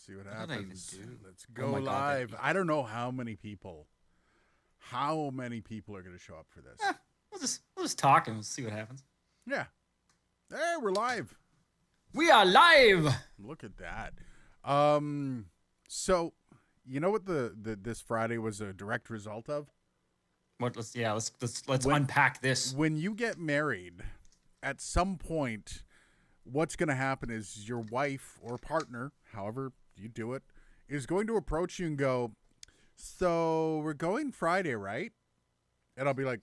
See what What did I even happens. do? Let's Oh go my God, live. I don't know how many people are going to show up for this. We'll just talk and we'll see what happens. Yeah. Hey, we're live. We are live. Look at that. So you know what this Friday was a direct result of? What? Let's unpack this. When you get married, at some point, what's going to happen is your wife or partner, however you do it, is going to approach you and go, "So we're going Friday, right?" And I'll be like,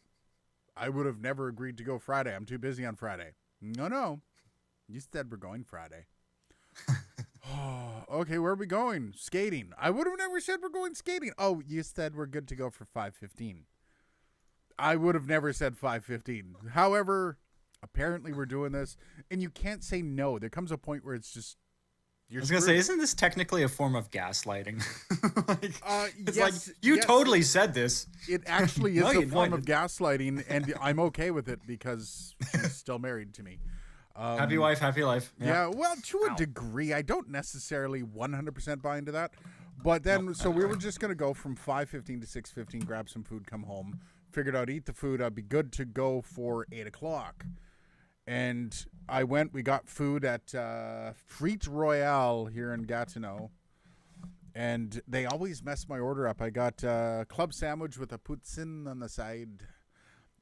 "I would have never agreed to go Friday. I'm too busy on Friday." No. You said we're going Friday. Oh, okay, where are we going? Skating. I would have never said we're going skating. Oh, you said we're good to go for 5:15. I would have never said 5:15. However, apparently we're doing this, and you can't say no. There comes a point where it's just I was going to say, isn't this technically a form of gaslighting? It's yes, like, you yes. totally said this. It actually is No, a you- no, form I of gaslighting, and I'm okay with it because she's still married to me. Happy wife, happy life. Yeah, well, to a Ow. degree. I don't necessarily 100% buy into that. But then, so we were just going to go from 5:15 to 6:15, grab some food, come home. Figured I'd eat the food. I'd be good to go for 8 o'clock. And I went, we got food at Frite Royale here in Gatineau. And they always mess my order up. I got club sandwich with a poutine on the side.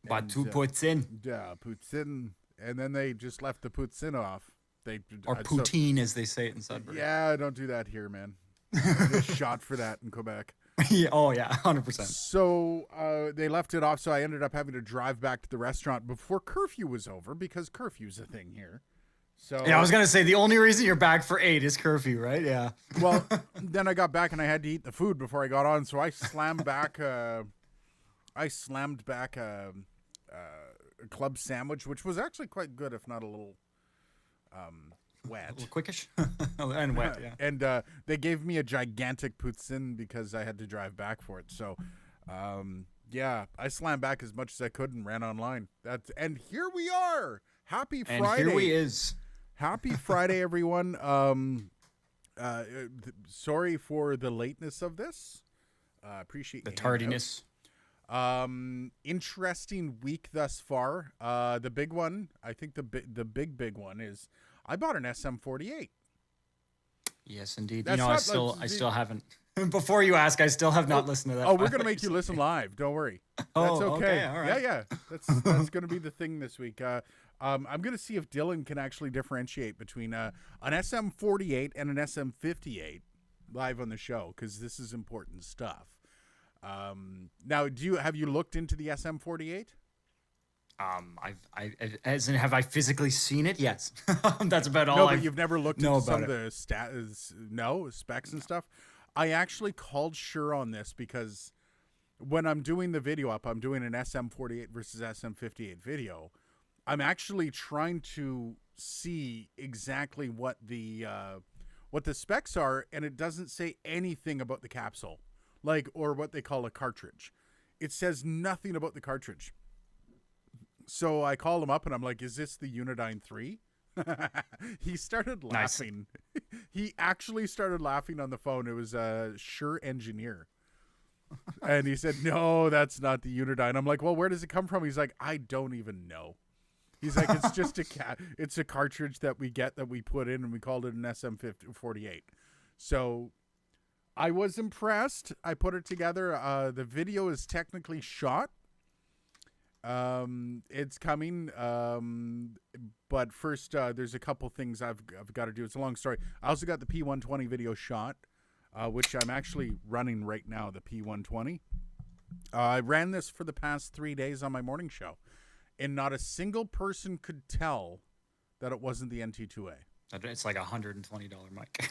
But And, 2 puts in. Yeah, poutine. And then they just left the poutine off. Or poutine, as they say it in Sudbury. Yeah, don't do that here, man. I get shot for that in Quebec. Yeah, oh, yeah, 100%. So they left it off, so I ended up having to drive back to the restaurant before curfew was over, because curfew's a thing here. So Yeah, I was going to say, the only reason you're back for 8 is curfew, right? Yeah. well, then I got back and I had to eat the food before I got on, so I slammed back a club sandwich, which was actually quite good, if not a little wet. A little quickish. And wet, yeah. And they gave me a gigantic poutine because I had to drive back for it. So, yeah, I slammed back as much as I could and ran online. And here we are. Happy Friday. And here we is. Happy Friday, everyone. Sorry for the lateness of this. Appreciate The you hanging out. tardiness. Interesting week thus far. The big one, I think the big one is I bought an SM48. Yes, indeed. That's I still haven't. Before you ask, I still have not listened to that. Oh, we're gonna make you listen live. Don't worry. That's Oh, okay. okay, all right. Yeah. That's gonna be the thing this week. I'm gonna see if Dylan can actually differentiate between an SM48 and an SM58 live on the show, because this is important stuff. Now, have you looked into the SM48? Have I physically seen it? Yes. That's about all. No, but you've never looked know into some about of the specs and stuff. I actually called Shure on this because when I'm doing the video up, I'm doing an SM48 versus SM58 video. I'm actually trying to see exactly what the specs are, and it doesn't say anything about the capsule, or what they call a cartridge. It says nothing about the cartridge. So I called him up and I'm like, "Is this the Unidyne 3?" He started laughing. Nice. He actually started laughing on the phone. It was a Shure engineer. And he said, "No, that's not the Unidyne." I'm like, "Well, where does it come from?" He's like, "I don't even know." He's like, "It's just it's a cartridge that we put in, and we called it an SM48. So I was impressed. I put it together. The video is technically shot. It's coming. But first, there's a couple things I've got to do. It's a long story. I also got the P120 video shot, which I'm actually running right now, the P120. I ran this for the past 3 days on my morning show, and not a single person could tell that it wasn't the NT2A. It's like $120 mic.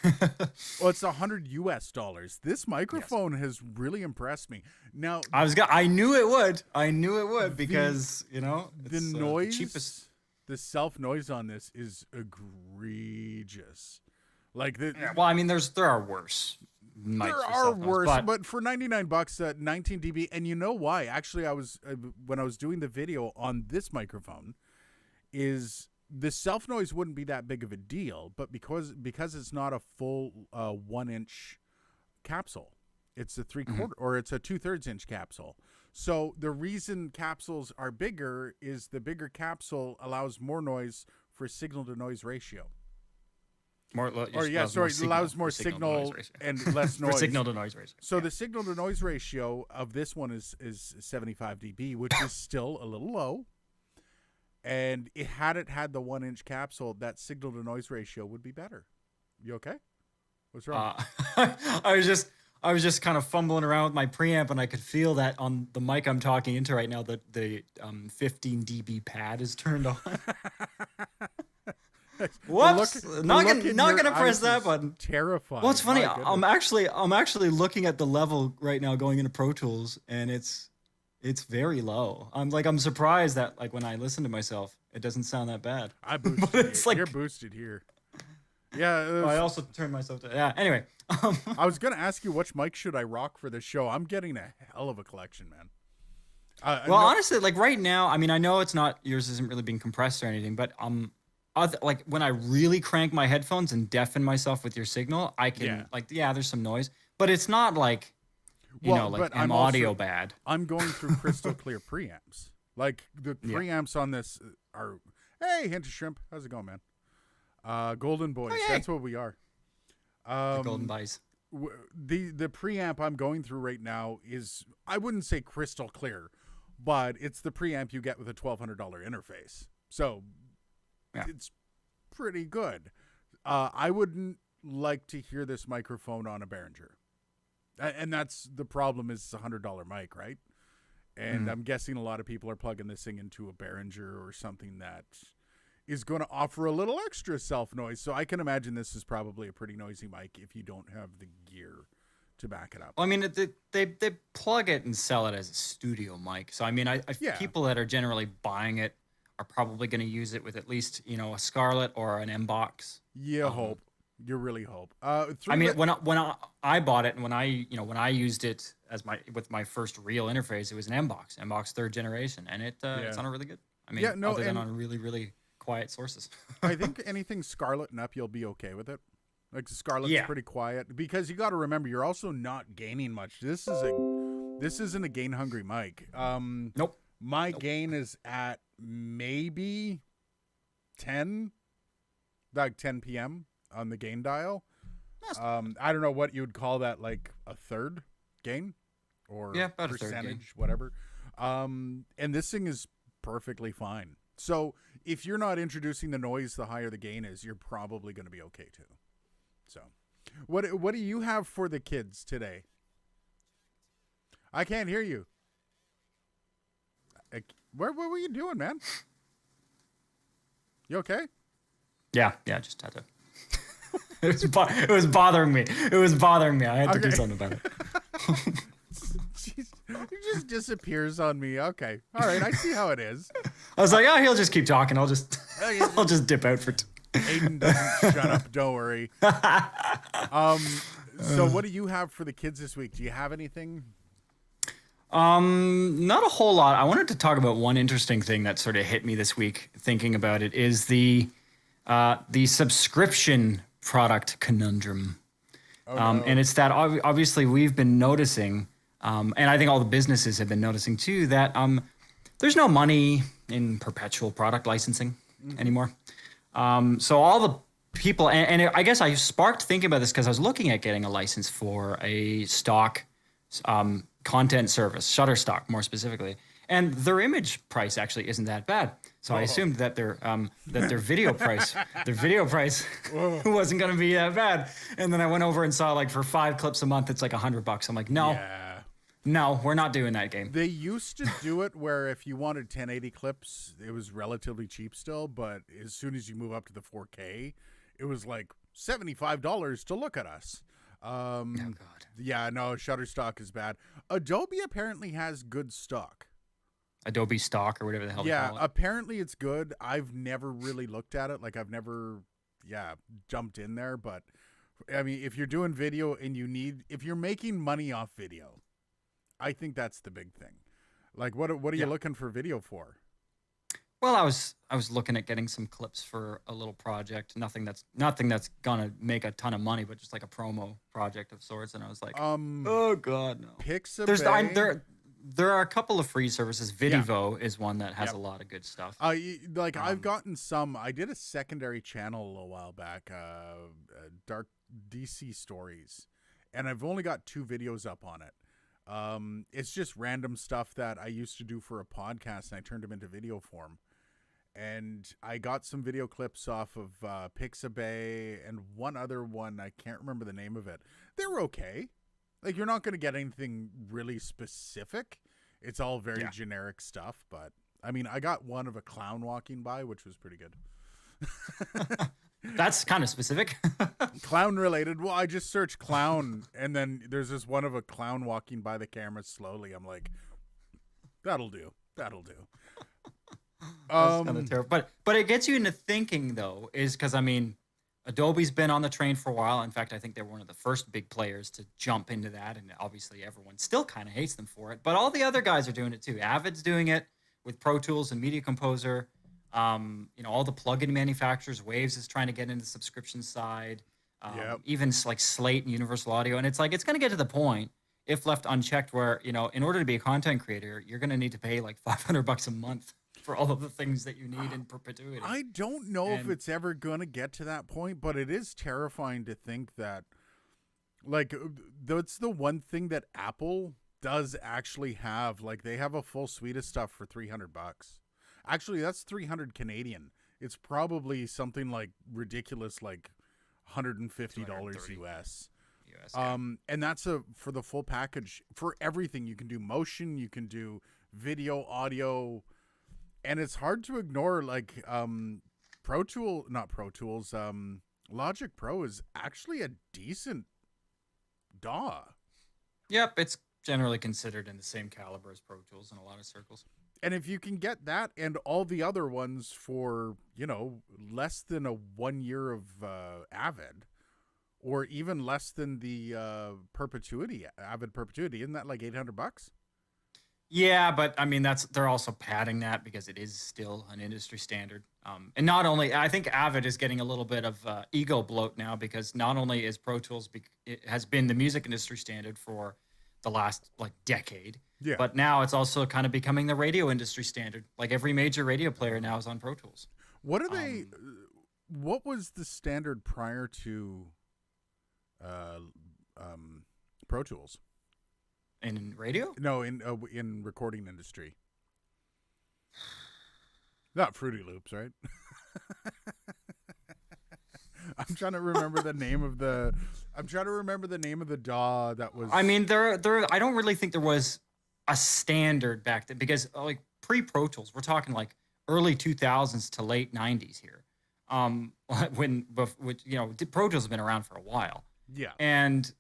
Well, it's $100. This microphone has really impressed me. Now, I knew it would. I knew it would because the noise, the cheapest. The self noise on this is egregious. Well, I mean, there are worse. There are worse, but for $99, 19 dB, and you know why? Actually, I was when I was doing the video on this microphone, is the self noise wouldn't be that big of a deal, but because it's not a full 1-inch capsule, it's a 3/4 or it's a 2/3 inch capsule. So the reason capsules are bigger is the bigger capsule allows more noise for signal to noise ratio. Allows more signal and less noise. For signal to noise ratio. So the signal to noise ratio of this one is 75 dB, which is still a little low. And had the 1-inch capsule, that signal to noise ratio would be better. You okay? What's wrong? I was just kind of fumbling around with my preamp, and I could feel that on the mic I'm talking into right now that the 15 dB pad is turned on. Whoops! Not gonna press that button. Terrifying. Well, it's funny. I'm actually looking at the level right now going into Pro Tools, and it's very low. I'm surprised that like when I listen to myself, it doesn't sound that bad. I boosted. But it's like you're boosted here. Yeah. I also turned myself to. Yeah. Anyway, I was gonna ask you which mic should I rock for this show. I'm getting a hell of a collection, man. Honestly, like right now, I mean, I know it's not yours isn't really being compressed or anything, but like when I really crank my headphones and deafen myself with your signal, I can there's some noise, but it's not like I'm audio bad. I'm going through crystal clear preamps. Like the preamps on this are, hey, Hint of Shrimp, how's it going, man? Golden Boys, that's what we are. The Golden Boys. The preamp I'm going through right now is, I wouldn't say crystal clear, but it's the preamp you get with a $1,200 interface. So it's pretty good. I wouldn't like to hear this microphone on a Behringer. And that's the problem, is it's a $100 mic, right? And I'm guessing a lot of people are plugging this thing into a Behringer or something that is going to offer a little extra self noise. So I can imagine this is probably a pretty noisy mic if you don't have the gear to back it up. Well, I mean, they plug it and sell it as a studio mic. So I mean, people that are generally buying it are probably going to use it with at least a Scarlett or an M-Box. Hope. You really hope. When I bought it and when I used it with my first real interface, it was an M-Box 3rd generation, and it sounded really good. I mean, other than on really, really quiet sources. I think anything Scarlett and up, you'll be okay with it. Like Scarlett's pretty quiet, because you got to remember you're also not gaining much. This isn't a gain hungry mic. Nope. My gain is at maybe 10 p.m. on the gain dial. I don't know what you would call that, like a third gain or about percentage, whatever. And this thing is perfectly fine. So if you're not introducing the noise, the higher the gain is, you're probably going to be okay too. So what do you have for the kids today? I can't hear you. What were you doing, man? You okay? Yeah, just had to. It was bothering me. I had to do something about it. Jeez, he just disappears on me. Okay, all right, I see how it is. I was like, he'll just keep talking. I'll just dip out for. Aiden doesn't shut up. Don't worry. So what do you have for the kids this week? Do you have anything? Not a whole lot. I wanted to talk about one interesting thing that sort of hit me this week. Thinking about it is the subscription product conundrum. And it's that obviously we've been noticing, and I think all the businesses have been noticing too, that there's no money in perpetual product licensing anymore. So all the people, and I guess I sparked thinking about this because I was looking at getting a license for a stock content service, Shutterstock more specifically, and their image price actually isn't that bad. So I assumed that their video price wasn't going to be that bad. And then I went over and saw, like, for 5 clips a month, it's like $100. I'm like, no, we're not doing that game. They used to do it where if you wanted 1080 clips, it was relatively cheap still. But as soon as you move up to the 4K, it was like $75 to look at us. Oh, God. Yeah, no, Shutterstock is bad. Adobe apparently has good stock. Adobe stock or whatever the hell they call it. Yeah, apparently it's good. I've never really looked at it. Like, I've never, jumped in there. But, I mean, if you're doing video and if you're making money off video, I think that's the big thing. Like, what are you looking for video for? Well, I was looking at getting some clips for a little project. Nothing that's gonna make a ton of money, but just like a promo project of sorts. And I was like, oh god, no. Pixabay. There are a couple of free services. Yeah. Vidivo is one that has Yep. a lot of good stuff. I've gotten some. I did a secondary channel a while back, Dark DC Stories, and I've only got 2 videos up on it. It's just random stuff that I used to do for a podcast, and I turned them into video form. And I got some video clips off of Pixabay and one other one. I can't remember the name of it. They were okay. Like, you're not going to get anything really specific. It's all very generic stuff, but I mean, I got one of a clown walking by, which was pretty good. That's kind of specific. Clown related. Well, I just searched clown, and then there's this one of a clown walking by the camera slowly. I'm like, that'll do. That'll do. That's kind of terrible. But it gets you into thinking, though, is because, I mean, Adobe's been on the train for a while. In fact, I think they're one of the first big players to jump into that, and obviously everyone still kind of hates them for it. But all the other guys are doing it too. Avid's doing it with Pro Tools and Media Composer. All the plugin manufacturers. Waves is trying to get into the subscription side. Even like Slate and Universal Audio, and it's like it's going to get to the point, if left unchecked, where in order to be a content creator, you're going to need to pay like $500 a month for all of the things that you need in perpetuity. I don't know if it's ever going to get to that point, but it is terrifying to think that, like, that's the one thing that Apple does actually have. Like, they have a full suite of stuff for $300. Actually, that's 300 Canadian. It's probably something like ridiculous, like $150 US. And that's for the full package for everything. You can do motion, you can do video, audio. And it's hard to ignore, like, Logic Pro is actually a decent DAW. Yep, it's generally considered in the same caliber as Pro Tools in a lot of circles. And if you can get that and all the other ones for, less than a 1 year of Avid, or even less than the Avid Perpetuity, isn't that like $800? Yeah, but I mean they're also padding that because it is still an industry standard. And not only, I think Avid is getting a little bit of ego bloat now, because not only is Pro Tools it has been the music industry standard for the last like decade, but now it's also kind of becoming the radio industry standard. Like every major radio player now is on Pro Tools. What are they? What was the standard prior to Pro Tools? In radio? No, in recording industry. Not Fruity Loops, right? I'm trying to remember the name of the. I'm trying to remember the name of the DAW that was. I mean, there. I don't really think there was a standard back then, because like pre-Pro Tools, we're talking like early 2000s to late 90s here. When Pro Tools has been around for a while. Yeah. And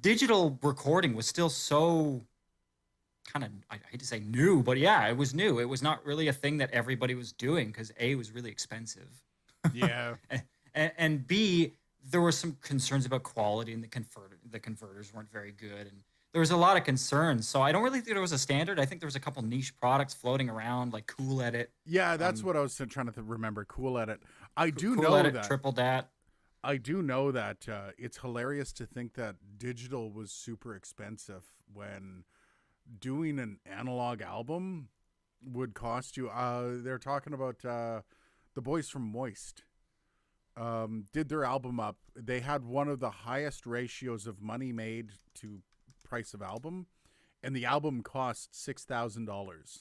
digital recording was still so kind of, I hate to say new, but yeah, it was new. It was not really a thing that everybody was doing because A, it was really expensive. Yeah. and B, there were some concerns about quality, and the converters weren't very good. And there was a lot of concerns. So I don't really think there was a standard. I think there was a couple niche products floating around, like Cool Edit. Yeah, that's what I was trying to remember. Cool Edit. Cool Edit, Triple Dat. I do know that it's hilarious to think that digital was super expensive when doing an analog album would cost you. They're talking about the boys from Moist did their album up. They had one of the highest ratios of money made to price of album, and the album cost $6,000,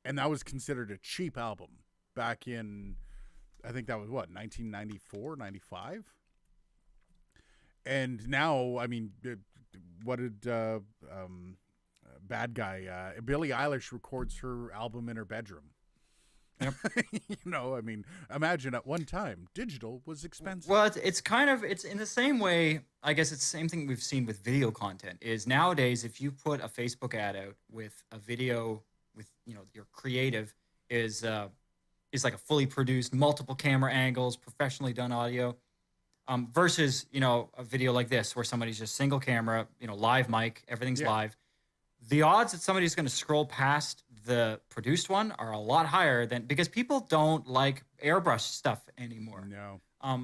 and that was considered a cheap album back in. I think that was 1994, 95. And now, I mean, what did bad guy Billie Eilish records her album in her bedroom? Yep. I mean, imagine at one time digital was expensive. Well, it's in the same way. I guess it's the same thing we've seen with video content. Is nowadays, if you put a Facebook ad out with a video with your creative is like a fully produced, multiple camera angles, professionally done audio, versus a video like this where somebody's just single camera, live mic, everything's live. the odds that somebody's going to scroll past the produced one are a lot higher than, because people don't like airbrush stuff anymore. No.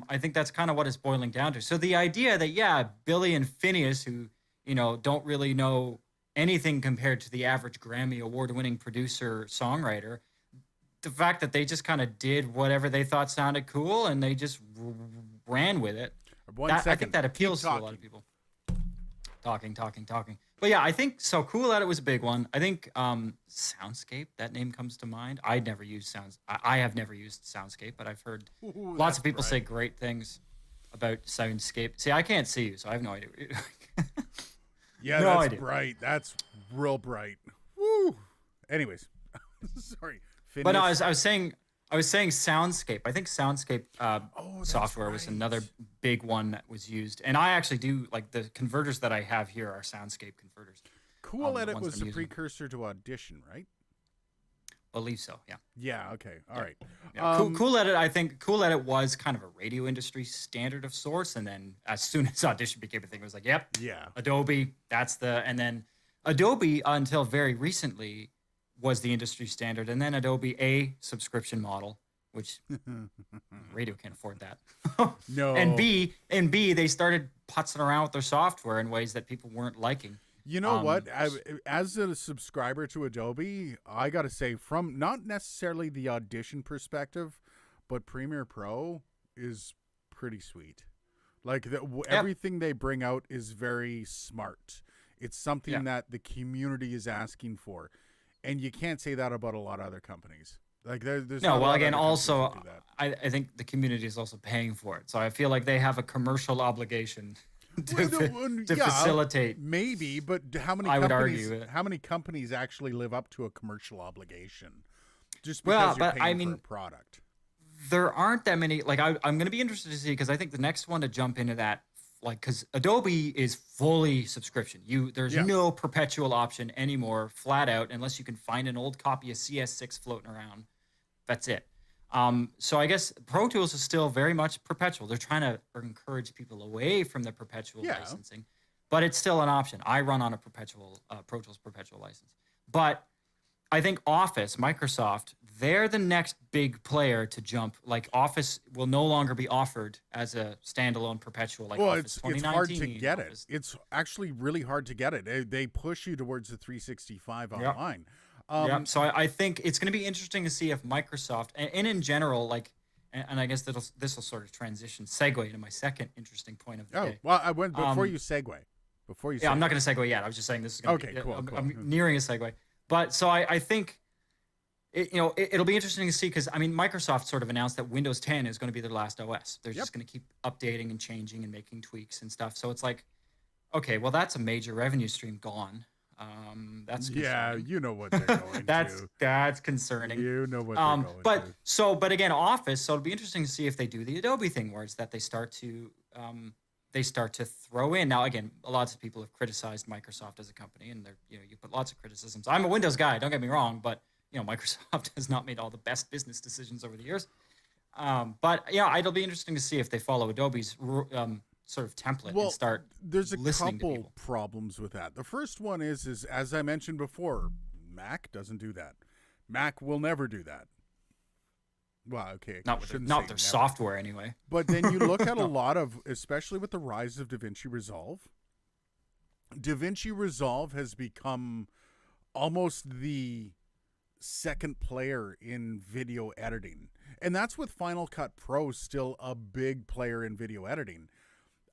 I think that's kind of what it's boiling down to. So the idea that, yeah, Billy and Phineas, who, don't really know anything compared to the average Grammy award-winning producer songwriter, the fact that they just kind of did whatever they thought sounded cool and they just ran with it. I think that appeals to a lot of people. Talking. But yeah, I think so. Cool Edit was a big one. I think Soundscape, that name comes to mind. I have never used Soundscape, but I've heard lots of people say great things about Soundscape. See, I can't see you, so I have no idea. Yeah, no that's idea. bright. That's real bright. Woo. Anyways, sorry. Finish. But no, I was saying Soundscape. I think Soundscape software was another big one that was used. And I actually do, like, the converters that I have here are Soundscape converters. Cool Edit was the precursor to Audition, right? I believe so, yeah. Yeah, okay. All right. Yeah. Cool Edit, I think Cool Edit was kind of a radio industry standard of sorts. And then as soon as Audition became a thing, it was like, yep, yeah, Adobe, and then Adobe until very recently was the industry standard, and then Adobe a subscription model, which radio can't afford that. No. And B, they started putzing around with their software in ways that people weren't liking. You know what? As a subscriber to Adobe, I got to say, from not necessarily the Audition perspective, but Premiere Pro is pretty sweet. Like everything they bring out is very smart. It's something that the community is asking for. And you can't say that about a lot of other companies. Like there's no. Well, again, also, I think the community is also paying for it, so I feel like they have a commercial obligation to facilitate. Maybe, but how many? I would argue. How many companies actually live up to a commercial obligation? Just because you're paying for a product. There aren't that many. Like I'm going to be interested to see, because I think the next one to jump into that, like, because Adobe is fully subscription. There's no perpetual option anymore, flat out, unless you can find an old copy of CS6 floating around. That's it. So I guess Pro Tools is still very much perpetual. They're trying to encourage people away from the perpetual licensing, but it's still an option. I run on a perpetual Pro Tools perpetual license, but I think Office, Microsoft, they're the next big player to jump. Like, Office will no longer be offered as a standalone perpetual. Like, Office 2019. It's hard to get it. It's actually really hard to get it. They push you towards the 365 online. So I think it's going to be interesting to see if Microsoft, and in general, like, and I guess this will sort of segue into my second interesting point of the day. Well, I went before you segue. I'm not going to segue yet. I was just saying this is going to be cool. I'm nearing a segue. But so I think it'll be interesting to see, because I mean, Microsoft sort of announced that Windows 10 is going to be their last OS. They're just going to keep updating and changing and making tweaks and stuff. So it's like, okay, well, that's a major revenue stream gone. That's concerning. You know what they're going to. That's concerning. You know what they're going to. But again, Office. So it'll be interesting to see if they do the Adobe thing, where it's that they start to throw in. Now, again, lots of people have criticized Microsoft as a company, and you put lots of criticisms. I'm a Windows guy, don't get me wrong, but Microsoft has not made all the best business decisions over the years. But yeah, it'll be interesting to see if they follow Adobe's sort of template and start there's a listening couple to people. Problems with that. The first one is as I mentioned before, Mac doesn't do that. Mac will never do that. Well, okay. Not with their software anyway. But then you look at a lot of, especially with the rise of DaVinci Resolve. DaVinci Resolve has become almost the second player in video editing. And that's with Final Cut Pro still a big player in video editing.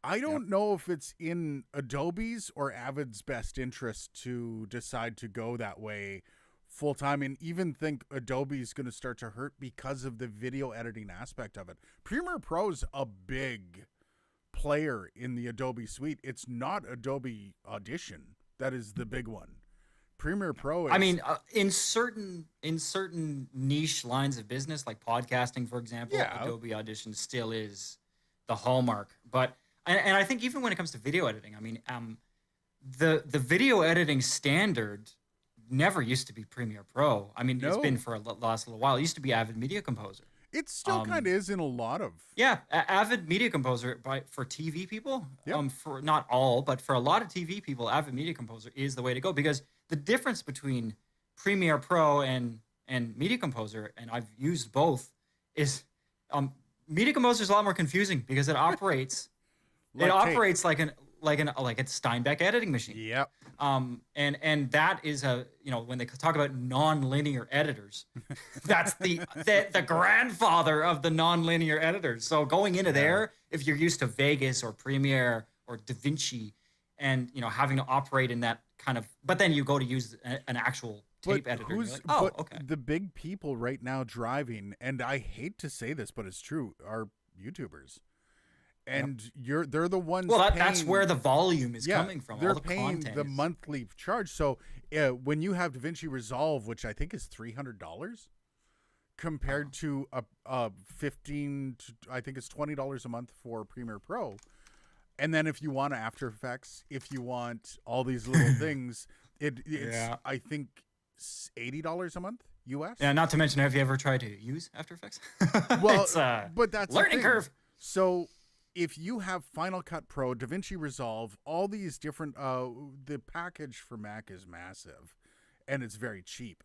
I don't know if it's in Adobe's or Avid's best interest to decide to go that way full time, and even think Adobe is going to start to hurt because of the video editing aspect of it. Premiere Pro's a big player in the Adobe suite. It's not Adobe Audition that is the big one. Premiere Pro is, I mean, in certain niche lines of business, like podcasting, for example, Adobe Audition still is the hallmark. But and I think even when it comes to video editing, I mean, the video editing standard never used to be Premiere Pro. I mean, it's been for the last little while. It used to be Avid Media Composer. It still kind of is in a lot of... Yeah, Avid Media Composer for TV people. For not all, but for a lot of TV people, Avid Media Composer is the way to go, because the difference between Premiere Pro and Media Composer, and I've used both, is Media Composer is a lot more confusing because it operates Like it tape. operates like a Steinbeck editing machine. Yep. And that is when they talk about non-linear editors, that's the grandfather of the non-linear editors. So going into there, if you're used to Vegas or Premiere or DaVinci, and having to operate in that kind of, but then you go to use an actual tape editor. And you're like, oh, okay. The big people right now driving, and I hate to say this, but it's true, are YouTubers. And they're the ones. Well, paying, that's where the volume is coming from. They're all the paying content the monthly charge. So when you have DaVinci Resolve, which I think is $300, compared to a I think it's $20 a month for Premiere Pro, and then if you want After Effects, if you want all these little things, it's I think $80 a month US. Yeah, not to mention, have you ever tried to use After Effects? Well, it's, but that's learning curve. So if you have Final Cut Pro, DaVinci Resolve, all these different, the package for Mac is massive, and it's very cheap.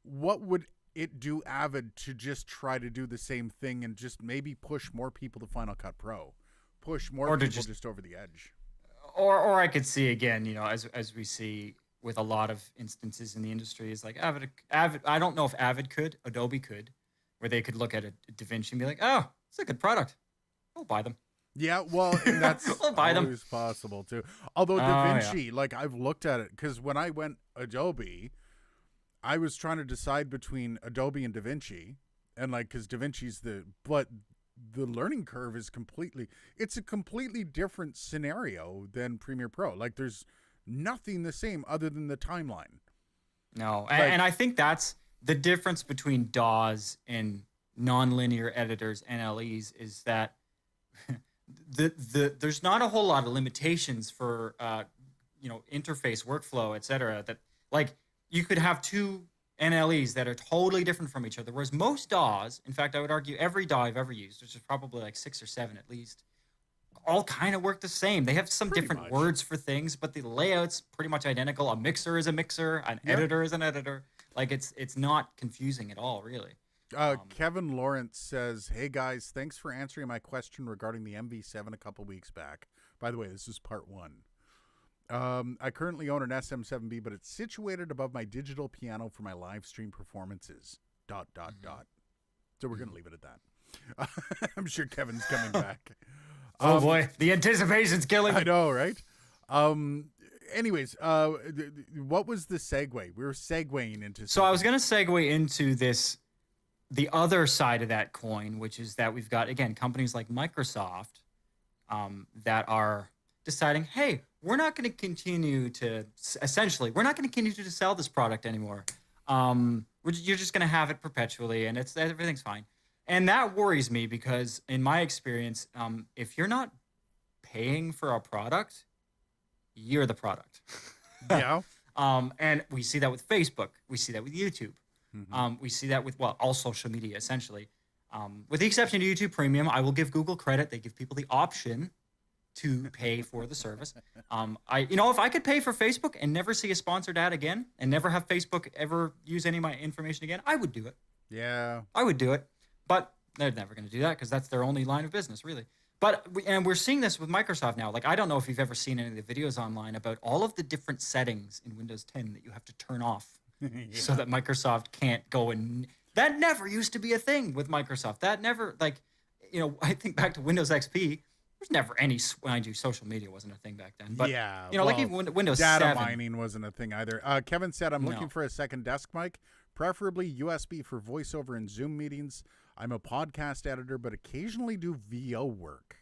What would it do Avid to just try to do the same thing and just maybe push more people to Final Cut Pro, push more people just over the edge? Or I could see again, as we see with a lot of instances in the industry, is like Avid. I don't know if Avid could, Adobe could, where they could look at a DaVinci and be like, oh, it's a good product, we'll buy them. Yeah, well, and that's we'll buy always possible too. Although DaVinci, like I've looked at it, because when I went Adobe, I was trying to decide between Adobe and DaVinci, and because DaVinci's but the learning curve is it's a completely different scenario than Premiere Pro. Like there's nothing the same other than the timeline. No, and I think that's the difference between DAWs and nonlinear editors, NLEs, is that there's not a whole lot of limitations for interface workflow, etc. That you could have two NLEs that are totally different from each other, whereas most DAWs, in fact I would argue every DAW I've ever used, which is probably like 6 or 7 at least, all kind of work the same. They have some different words for things, but the layout's pretty much identical. A mixer is a mixer, an editor is an editor. It's not confusing at all, really. Kevin Lawrence says, "Hey guys, thanks for answering my question regarding the MV7 a couple weeks back. By the way, this is part 1. I currently own an SM7B, but it's situated above my digital piano for my live stream performances. ... So we're going to leave it at that. I'm sure Kevin's coming back. Oh boy, the anticipation's killing me. I know, right? Anyways, what was the segue? We were segueing into. So I was going to segue into this. The other side of that coin, which is that we've got, again, companies like Microsoft that are deciding, hey, we're not going to continue to sell this product anymore. You're just going to have it perpetually, and everything's fine. And that worries me because, in my experience, if you're not paying for a product, you're the product. Yeah. And we see that with Facebook. We see that with YouTube. We see that with all social media, essentially. With the exception of YouTube Premium, I will give Google credit. They give people the option to pay for the service. If I could pay for Facebook and never see a sponsored ad again and never have Facebook ever use any of my information again, I would do it. Yeah. I would do it. But they're never going to do that because that's their only line of business, really. But we're seeing this with Microsoft now. I don't know if you've ever seen any of the videos online about all of the different settings in Windows 10 that you have to turn off so that Microsoft can't go and... That never used to be a thing with Microsoft. That never, I think back to Windows XP, there's never any... Mind you, social media wasn't a thing back then. But, even Windows data 7... mining wasn't a thing either. Kevin said, I'm looking for a second desk mic, preferably USB for voiceover and Zoom meetings. I'm a podcast editor, but occasionally do VO work.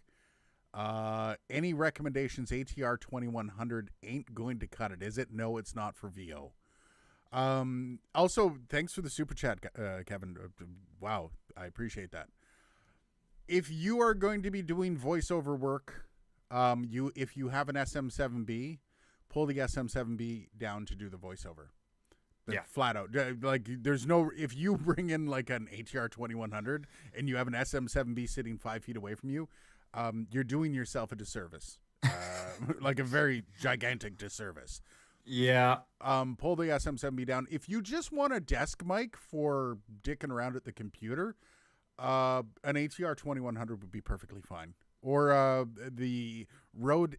Any recommendations? ATR 2100 ain't going to cut it, is it? No, it's not for VO. Also, thanks for the super chat, Kevin. Wow, I appreciate that. If you are going to be doing voiceover work, if you have an SM7B, pull the SM7B down to do the voiceover. Flat out. There's no, if you bring in an ATR 2100 and you have an SM7B sitting 5 feet away from you, you're doing yourself a disservice. A very gigantic disservice. Yeah. Pull the SM7B down. If you just want a desk mic for dicking around at the computer, an ATR 2100 would be perfectly fine. Or the Rode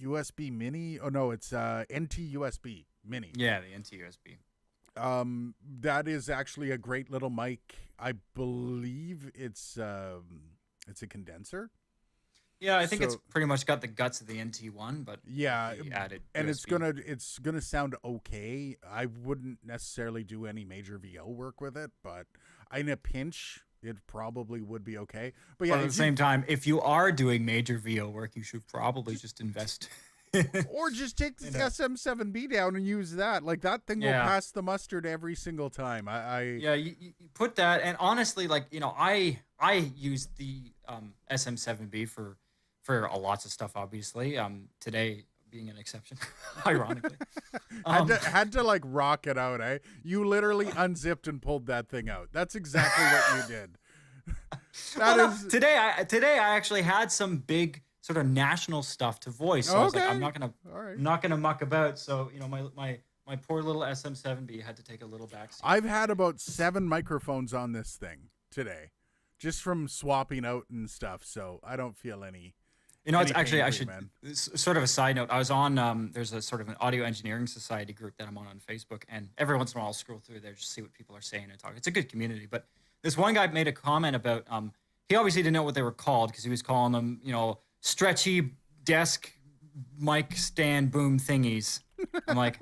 USB Mini. Oh no, it's NT USB Mini. Yeah, the NT USB. That is actually a great little mic. I believe it's a condenser. Yeah, I think it's pretty much got the guts of the NT1, but yeah, added and USB. it's gonna sound okay. I wouldn't necessarily do any major VO work with it, but in a pinch, it probably would be okay. But yeah, But at the same time, if you are doing major VO work, you should probably just invest. or just take the SM7B down and use that. Like that thing will pass the mustard every single time. Yeah, you put that, and honestly, like I use the SM7B for lots of stuff. Obviously, today being an exception, ironically. Had to like rock it out, eh? You literally unzipped and pulled that thing out. That's exactly what you did. Today I actually had some big sort of national stuff to voice. So I was like, I'm not gonna muck about. So my poor little SM7B had to take a little backseat. I've had about 7 microphones on this thing today, just from swapping out and stuff. So I don't feel any. It's actually, I should, sort of a side note, I was on, there's a sort of an audio engineering society group that I'm on Facebook, and every once in a while I'll scroll through there just to see what people are saying and talk. It's a good community, but this one guy made a comment about, he obviously didn't know what they were called because he was calling them, stretchy desk mic stand boom thingies. I'm like,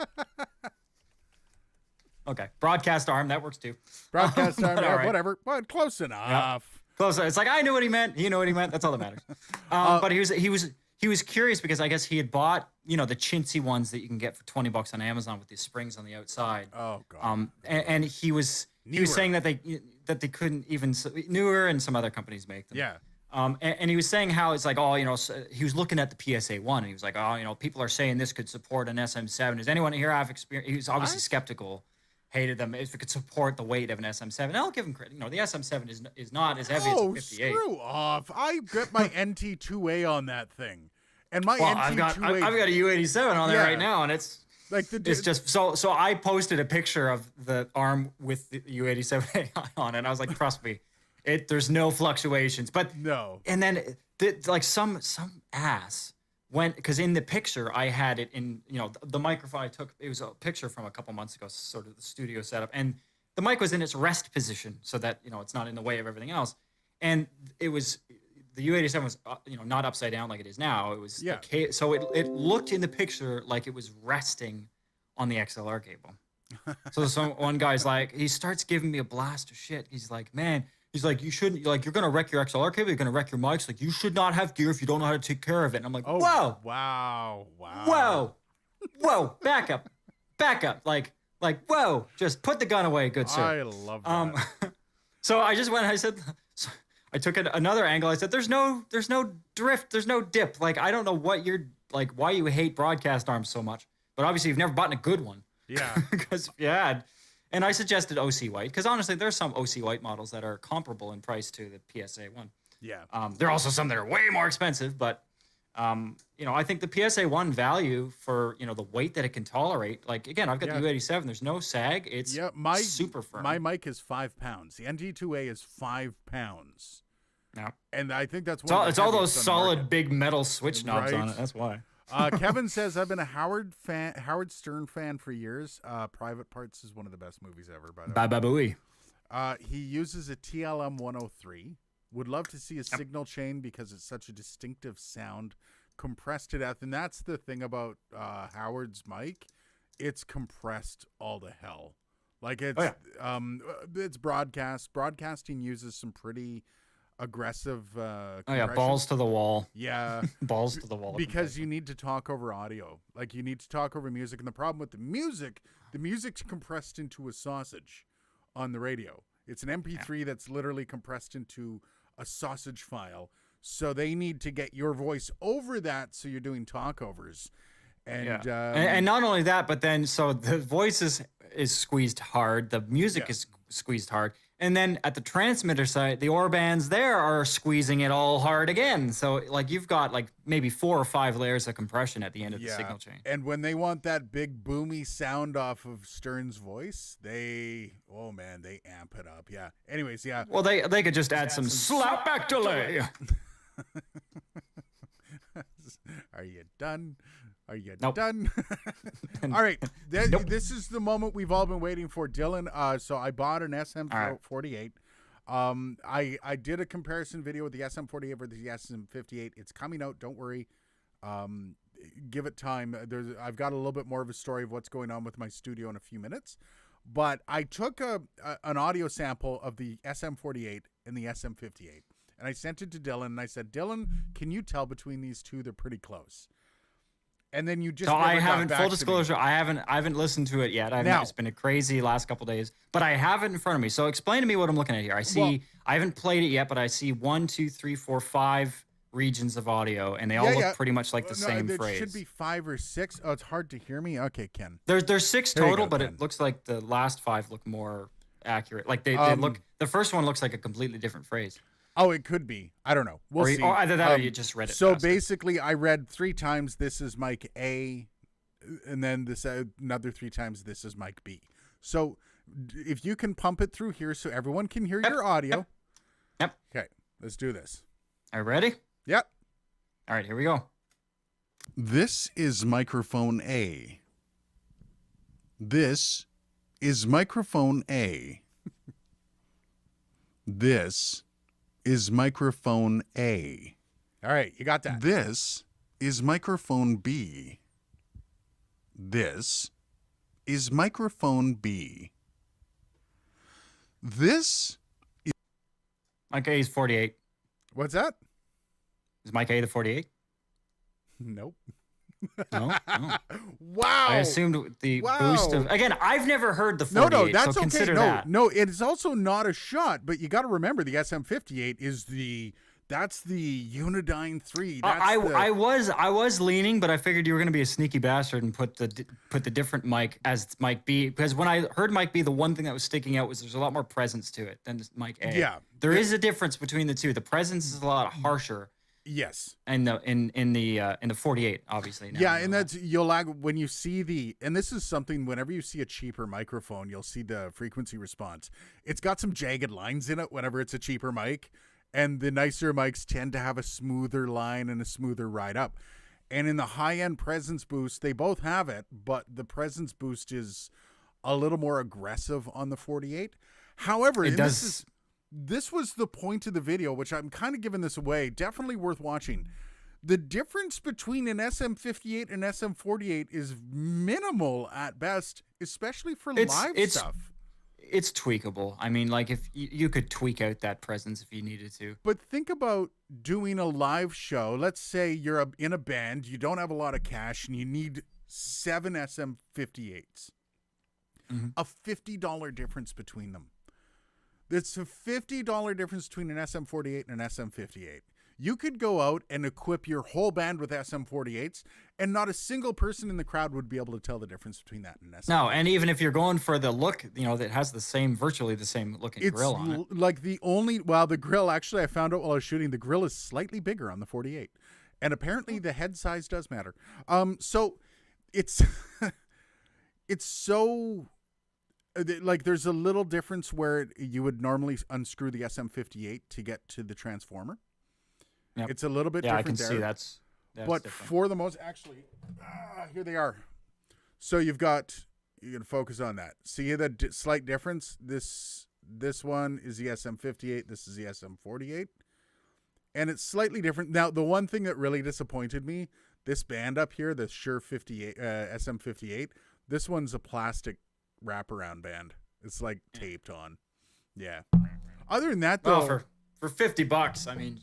okay, broadcast arm, that works too. Broadcast arm, right. Whatever, but close enough. Yep. Close. It's like I knew what he meant. He knew what he meant. That's all that matters. But he was curious because I guess he had bought the chintzy ones that you can get for $20 on Amazon with these springs on the outside. Oh god. And he was saying that they couldn't even Newer and some other companies make them. Yeah. And he was saying how it's like, he was looking at the PSA 1 and he was like, people are saying this could support an SM7. Does anyone here have experience? He was obviously skeptical. Hated them if it could support the weight of an SM7. And I'll give him credit. The SM7 is not as heavy as a 58. Screw off! I got my NT2A on that thing, and my NT2A. I've got a U87 on there right now, and it's like it's just so. I posted a picture of the arm with the U87 on it. And I was like, trust me, there's no fluctuations. But no. And then like some ass. Because in the picture I had it in, the microphone I took, it was a picture from a couple months ago, sort of the studio setup, and the mic was in its rest position so that, it's not in the way of everything else. And it was, the U87 was, not upside down like it is now. It was, so it looked in the picture like it was resting on the XLR cable. So one guy's like, he starts giving me a blast of shit. He's like, man, you shouldn't, you're going to wreck your XLR cable, you're going to wreck your mics. Like, you should not have gear if you don't know how to take care of it. And I'm like, whoa. Whoa. Back up. Like, whoa, just put the gun away, good sir. I love that. So I just went, I said, I took another angle. I said, there's no drift, there's no dip. Like, I don't know what why you hate broadcast arms so much. But obviously you've never bought a good one. Yeah. Because if you had. And I suggested OC White because honestly, there's some OC White models that are comparable in price to the PSA 1. Yeah. There are also some that are way more expensive, but I think the PSA 1 value for the weight that it can tolerate. Like again, I've got the U87. There's no sag. It's super firm. My mic is 5 pounds. The NT2A is 5 pounds. Yeah. And I think that's it's all those solid big metal switch knobs on it. That's why. Kevin says, I've been a Howard Stern fan for years. Private Parts is one of the best movies ever, by the way. He uses a TLM 103. Would love to see a signal chain because it's such a distinctive sound, compressed to death. And that's the thing about Howard's mic. It's compressed all to hell. Like it's broadcast. Broadcasting uses some pretty aggressive balls to the wall. Yeah. Balls to the wall. Because you need to talk over audio. Like you need to talk over music. And the problem with the music's compressed into a sausage on the radio. It's an MP3 that's literally compressed into a sausage file. So they need to get your voice over that so you're doing talkovers. And not only that, but then so the voice is squeezed hard, the music is squeezed hard, And then at the transmitter side, the ore bands there are squeezing it all hard again. So like you've got like maybe 4 or 5 layers of compression at the end of the signal chain. And when they want that big boomy sound off of Stern's voice, they amp it up. Yeah. Anyways, yeah. Well, they could just add some slapback delay. Are you done? Are you Nope. done? All right. This is the moment we've all been waiting for, Dylan. So I bought an SM48. I did a comparison video with the SM48 versus the SM58. It's coming out. Don't worry. Give it time. I've got a little bit more of a story of what's going on with my studio in a few minutes. But I took an audio sample of the SM48 and the SM58, and I sent it to Dylan, and I said, Dylan, can you tell between these two? They're pretty close. And then you just So never I got haven't, back full to me. disclosure, I haven't listened to it yet. It's been a crazy last couple days, but I have it in front of me. So explain to me what I'm looking at here. I haven't played it yet, but I see 1, 2, 3, 4, 5 regions of audio, and they all look pretty much like the same phrase. There should be 5 or 6. Oh, it's hard to hear me. Okay, Ken. There's 6 There you total, go, but Ken. it looks like the last 5 look more accurate. Like they look. The first one looks like a completely different phrase. Oh, it could be. I don't know. We'll see. Or either that or you just read it. So faster. basically, I read 3 times, this is mic A, and then this another 3 times, this is mic B. So if you can pump it through here so everyone can hear your audio. Yep. Okay, let's do this. Are you ready? Yep. All right, here we go. This is microphone A. This is microphone A. This is microphone A. All right, you got that. This is microphone B. This is microphone B. This Mike A is 48. What's that? Is Mike A the 48? Nope. No. Oh. Wow. I assumed the boost of. Again, I've never heard the 48. No, that's so okay. consider No, that. no, it's also not a shot, but you got to remember the SM58 is that's the Unidyne 3. I was leaning, but I figured you were going to be a sneaky bastard and put the different mic as mic B, because when I heard mic B, the one thing that was sticking out was there's a lot more presence to it than mic A. Yeah. There is a difference between the two. The presence is a lot harsher. Yes. And in the 48, obviously. Now, Yeah, and that's when you see and this is something, whenever you see a cheaper microphone, you'll see the frequency response. It's got some jagged lines in it whenever it's a cheaper mic, and the nicer mics tend to have a smoother line and a smoother ride up. And in the high-end presence boost, they both have it, but the presence boost is a little more aggressive on the 48. However, this was the point of the video, which I'm kind of giving this away. Definitely worth watching. The difference between an SM58 and SM48 is minimal at best, especially for live stuff. It's tweakable. I mean, like if you could tweak out that presence if you needed to. But think about doing a live show. Let's say you're in a band, you don't have a lot of cash, and you need 7 SM58s. Mm-hmm. A $50 difference between them. It's a $50 difference between an SM48 and an SM58. You could go out and equip your whole band with SM48s, and not a single person in the crowd would be able to tell the difference between that and an SM. No, and even if you're going for the look, that has virtually the same looking grill on it. Like the grill, actually, I found out while I was shooting, the grill is slightly bigger on the 48. And apparently the head size does matter. So it's, it's so... Like there's a little difference where you would normally unscrew the SM58 to get to the transformer. Yep. It's a little bit yeah, different. I can see that's but different. For the most, actually, here they are. So you can focus on that. See the slight difference? This one is the SM58. This is the SM48. And it's slightly different. Now, the one thing that really disappointed me, this band up here, the Shure 58, SM58, this one's a plastic wraparound band. It's like taped on. Yeah. Other than that, though, for $50, I mean,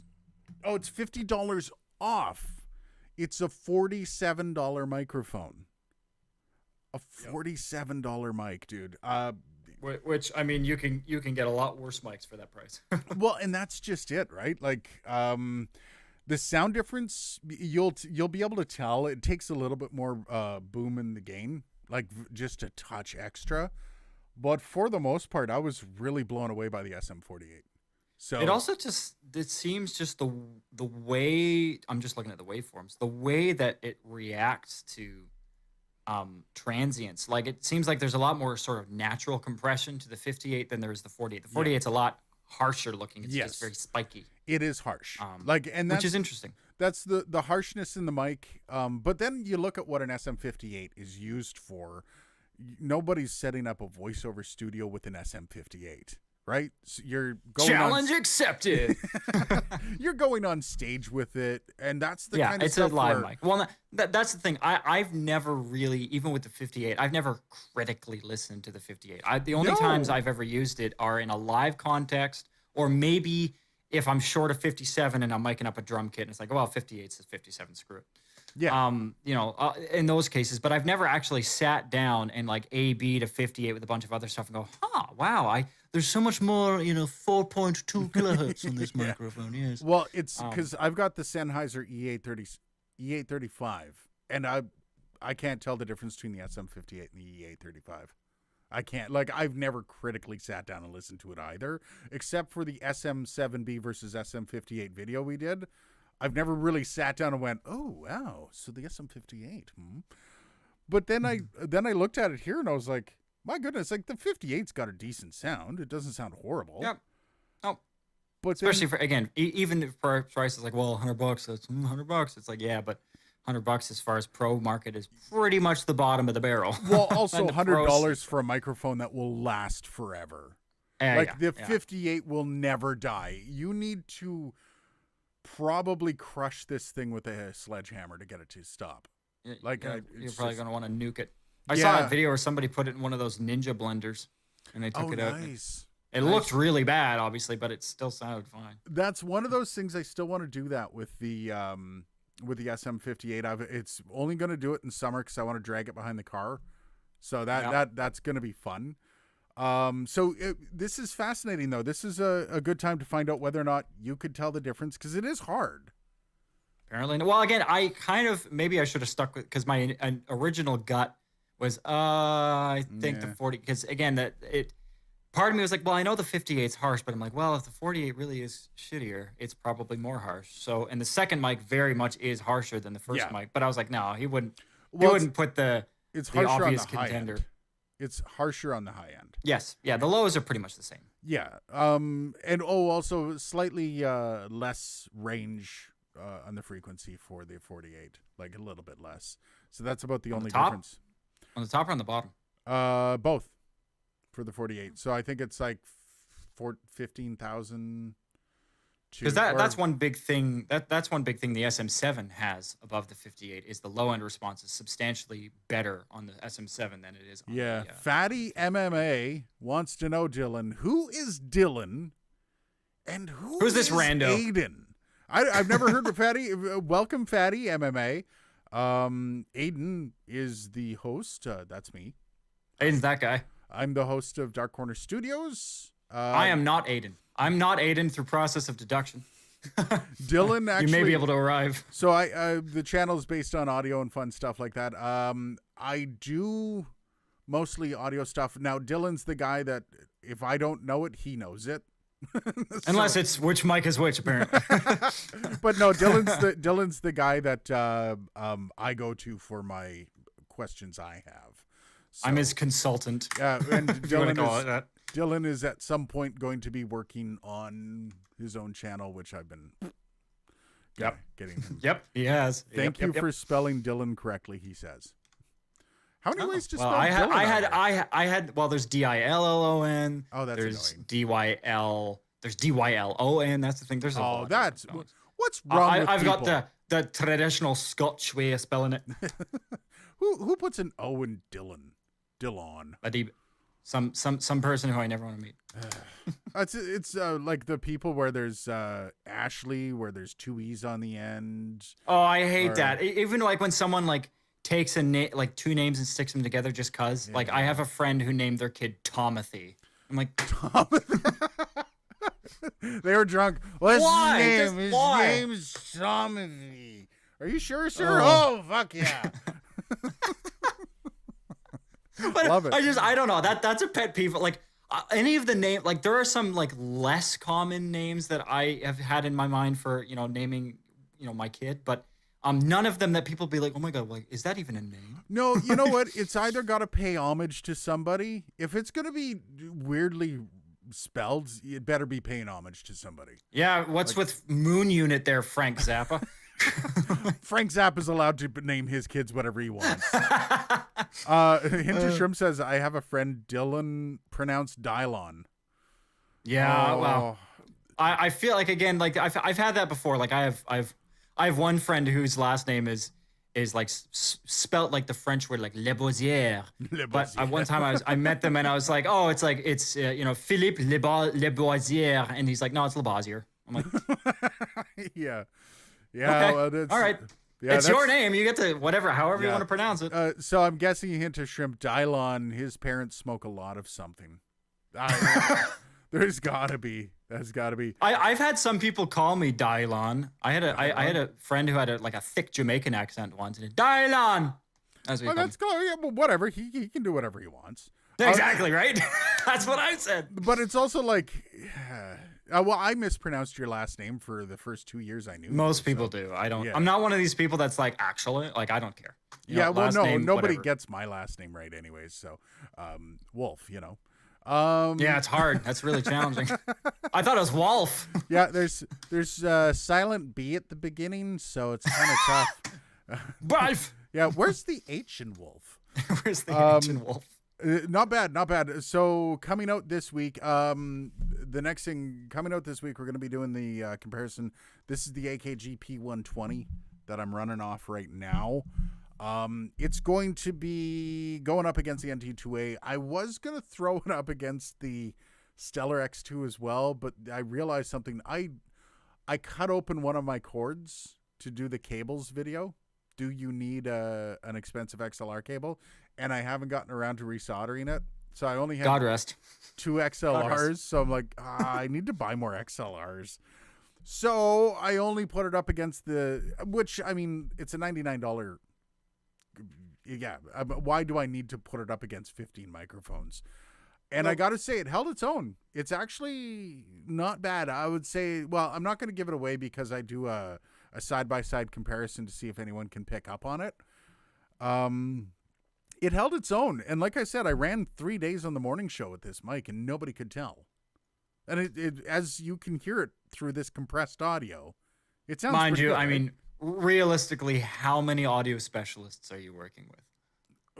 it's $50 off. It's a $47 microphone. A $47 mic, dude. Which I mean, you can get a lot worse mics for that price. Well, and that's just it, right? Like, the sound difference, you'll be able to tell. It takes a little bit more boom in the gain, like just a touch extra. But for the most part, I was really blown away by the SM48. So It also just it seems just the way I'm just looking at the waveforms, the way that it reacts to transients. Like it seems like there's a lot more sort of natural compression to the 58 than there is the 48. The 48's a lot harsher looking. It's just very spiky. It is harsh. Which is interesting. That's the harshness in the mic. But then you look at what an SM58 is used for. Nobody's setting up a voiceover studio with an SM58. Right? So you're going Challenge accepted. You're going on stage with it, and that's the kind of it's stuff a live mic. Well, that's the thing. I've never really, even with the 58, I've never critically listened to the 58. The only times I've ever used it are in a live context, or maybe if I'm short of 57 and I'm miking up a drum kit, and it's like, well, 58 is 57, screw it. Yeah. In those cases, but I've never actually sat down and like A/B to 58 with a bunch of other stuff and go, wow, there's so much more, 4.2 kilohertz on this microphone. Yes. Well, it's because I've got the Sennheiser E835, and I can't tell the difference between the SM58 and the E835. I can't. Like, I've never critically sat down and listened to it either, except for the SM7B versus SM58 video we did. I've never really sat down and went, oh, wow, so the SM58. But then I looked at it here and I was like, my goodness, like the 58's got a decent sound. It doesn't sound horrible. Yep. Oh. But especially for, again, even if price is like, well, $100, that's $100. It's like, yeah, but $100 as far as pro market is pretty much the bottom of the barrel. Well, also $100 for a microphone that will last forever. The 58 will never die. You need to probably crush this thing with a sledgehammer to get it to stop. You're probably going to want to nuke it. I saw a video where somebody put it in one of those ninja blenders and they took it out. Nice. It looked really bad, obviously, but it still sounded fine. That's one of those things I still want to do that with the SM58. It's only going to do it in summer because I want to drag it behind the car. So that's going to be fun. This is fascinating, though. This is a good time to find out whether or not you could tell the difference, because it is hard. Apparently. Well, again, maybe I should have stuck with, because my original gut was, I think the 40, because again, part of me was like, well, I know the 58's harsh, but I'm like, well, if the 48 really is shittier, it's probably more harsh. So, and the second mic very much is harsher than the first mic, but I was like, no, he wouldn't put the obvious contender. It's harsher on the high end. Yes. Yeah. The lows are pretty much the same. Yeah. And also slightly less range on the frequency for the 48, like a little bit less. So that's about the only difference. On the top or on the bottom? Both for the 48. So I think it's like 15,000. Because that's one big thing. That's one big thing the SM7 has above the 58 is the low end response is substantially better on the SM7 than it is on the Fatty MMA wants to know, Dylan, who is Dylan and who's this rando? Aiden? I've never heard of Fatty. Welcome, Fatty MMA. Aiden is the host. That's me. Aiden's that guy. I'm the host of Dark Corner Studios. I am not Aiden. I'm not Aiden through process of deduction. Dylan, actually, you may be able to arrive. So the channel is based on audio and fun stuff like that. I do mostly audio stuff. Now, Dylan's the guy that if I don't know it, he knows it. Unless it's which mic is which, apparently. But no, Dylan's the guy that I go to for my questions I have. So, I'm his consultant. Yeah, and Dylan is at some point going to be working on his own channel, which I've been getting him. Yep, he has. Thank you for spelling Dylan correctly, he says. How many ways to spell I Dylan? had well, there's Dillon. Oh, that's there's annoying. DYL. There's DYLON. That's the thing. There's what's wrong with I've people? got the traditional Scotch way of spelling it. Who puts an O in Dylan? Dillon. Some person who I never want to meet. It's like the people where there's Ashley, where there's two E's on the end. Oh, I hate that. Even like when someone like takes like two names and sticks them together just cause. Yeah. Like I have a friend who named their kid Tomothy. I'm like, Tomothy. They were drunk. What's why? his name? His name's Tomothy. Are you sure, sir? Oh fuck yeah. But Love it. I don't know. That's a pet peeve. Like any of the name, like there are some like less common names that I have had in my mind for, naming, my kid, but none of them that people be like, oh my God, like, is that even a name? No, you know what? It's either got to pay homage to somebody. If it's going to be weirdly spelled, it better be paying homage to somebody. Yeah. What's with Moon Unit there, Frank Zappa? Frank Zappa's allowed to name his kids whatever he wants. Hinter Shrimp says, I have a friend, Dylan, pronounced Dylon. Yeah. Well, I feel like, again, like I've had that before. Like I have one friend whose last name is like spelt like the French word, like Le Boisier. But one time I met them and I was like, oh, it's Philippe Le Boisier, and he's like, no, it's Le Boisier. I'm like, yeah. Okay. Well, all right. Yeah, it's your name. You get to however you want to pronounce it. So I'm guessing Hinter Shrimp, Dylon, his parents smoke a lot of something. There's gotta be. That's gotta be. I've had some people call me Dylon. I had a friend who had a thick Jamaican accent once, and Dylon. That's what that's cool. Yeah, well, whatever. He can do whatever he wants. Exactly right. That's what I said. But it's also like, well, I mispronounced your last name for the first 2 years I knew. Most people do. I don't. Yeah. I'm not one of these people that's like, actually, like, I don't care. Well, no, nobody gets my last name right, anyways. So, Wolf, yeah, it's hard. That's really challenging. I thought it was Wolf. Yeah, there's silent B at the beginning, so it's kind of tough. Wolf. Yeah, where's the H in Wolf? Where's the H in Wolf? Not bad. So coming out this week, the next thing coming out this week, we're going to be doing the comparison. This is the AKG P120 that I'm running off right now. It's going to be going up against the NT2A. I was going to throw it up against the Stellar X2 as well, but I realized something. I cut open one of my cords to do the cables video. Do you need an expensive XLR cable? And I haven't gotten around to resoldering it. So I only have God rest. 2 XLRs. So I'm like, I need to buy more XLRs. So I only put it up against which, I mean, it's a $99. Yeah. Why do I need to put it up against 15 microphones? And I got to say, it held its own. It's actually not bad. I would say, well, I'm not going to give it away because I do a side-by-side comparison to see if anyone can pick up on it. It held its own. And like I said, I ran 3 days on the morning show with this mic and nobody could tell. And it as you can hear it through this compressed audio, it sounds Mind you, good, I mean, realistically, how many audio specialists are you working with?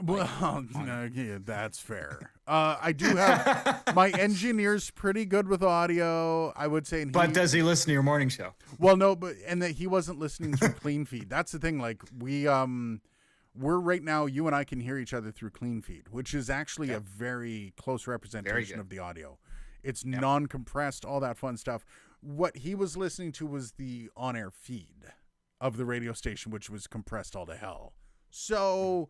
Well, yeah, that's fair. I do have my engineer's pretty good with audio, I would say. But does he listen to your morning show? Well, no, and that he wasn't listening through Clean Feed. That's the thing. Like we're right now, you and I can hear each other through Clean Feed, which is actually a very close representation of the audio. It's non-compressed, all that fun stuff. What he was listening to was the on-air feed of the radio station, which was compressed all to hell. So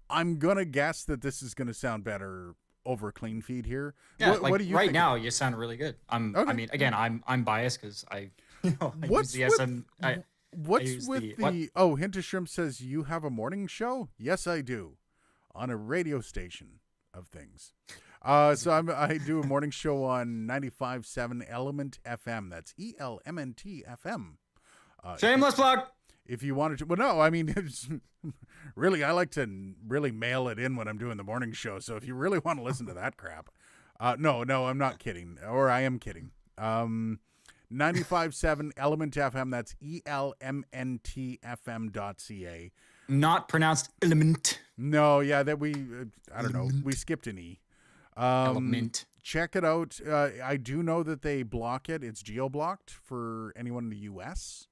I'm going to guess that this is going to sound better over Clean Feed here. Yeah, what do you right think now, you sound really good. Okay. I mean, again, I'm biased because I What's use the SM. What's with the... Oh, Hinter Shrimp says, you have a morning show? Yes, I do. On a radio station of things. So I do a morning show on 95.7 Element FM. That's ELMNT FM. Shameless plug. If you wanted to... Well, no, I mean, really, I like to really mail it in when I'm doing the morning show. So if you really want to listen to that crap... No, I'm not kidding. Or I am kidding. 95.7 Element FM. That's ELMNTFM.ca. Not pronounced element. No, yeah, that we... I don't know. We skipped an E. Element. Check it out. I do know that they block it. It's geo-blocked for anyone in the U.S.,